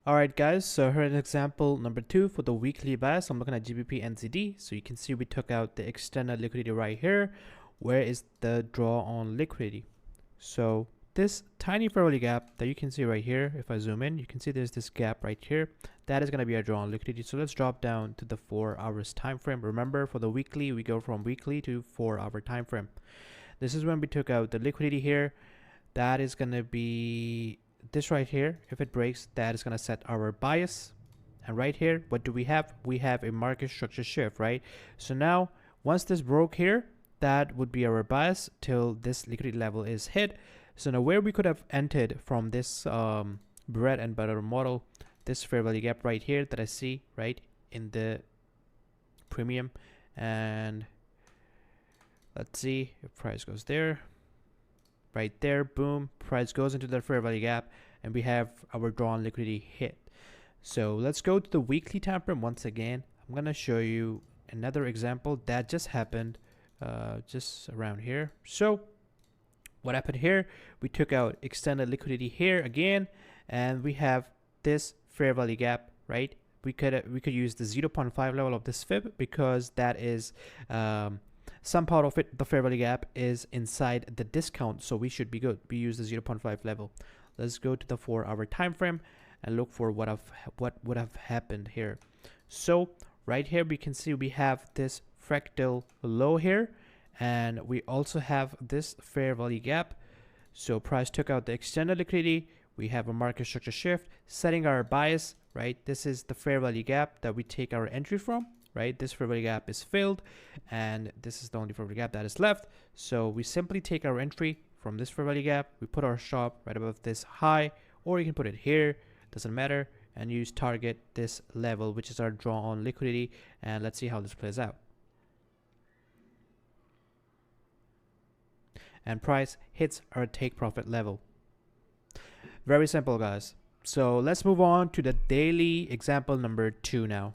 Alright guys, so here's example number 2 for the weekly bias. I'm looking at GBP NZD. So you can see we took out the extended liquidity right here. Where is the draw on liquidity? So this tiny fair value gap that you can see right here, if I zoom in, you can see there's this gap right here. That is going to be our draw on liquidity. So let's drop down to the 4 hours time frame. Remember, for the weekly, we go from weekly to 4-hour time frame. This is when we took out the liquidity here. That is going to be this right here. If it breaks, that is going to set our bias. And right here, what do we have? We have a market structure shift, right? So now once this broke here, that would be our bias till this liquidity level is hit. So now where we could have entered from this bread and butter model, this fair value gap right here that I see right in the premium, and let's see if price goes there. Right there, boom, price goes into the fair value gap, and we have our drawn liquidity hit. So let's go to the weekly time frame once again. I'm gonna show you another example that just happened just around here. So what happened here, we took out extended liquidity here again, and we have this fair value gap, right? We could use the 0.5 level of this fib, because that is some part of it, the fair value gap, is inside the discount, so we should be good. We use the 0.5 level. Let's go to the 4-hour time frame and look for what would have happened here. So right here we can see we have this fractal low here, and we also have this fair value gap. So price took out the extended liquidity. We have a market structure shift, setting our bias, right? This is the fair value gap that we take our entry from, right? This fair value gap is filled, and this is the only fair value gap that is left. So we simply take our entry from this fair value gap, we put our stop right above this high, or you can put it here, doesn't matter, and use target this level, which is our draw on liquidity. And let's see how this plays out. And price hits our take profit level. Very simple, guys. So let's move on to the daily example number 2 now.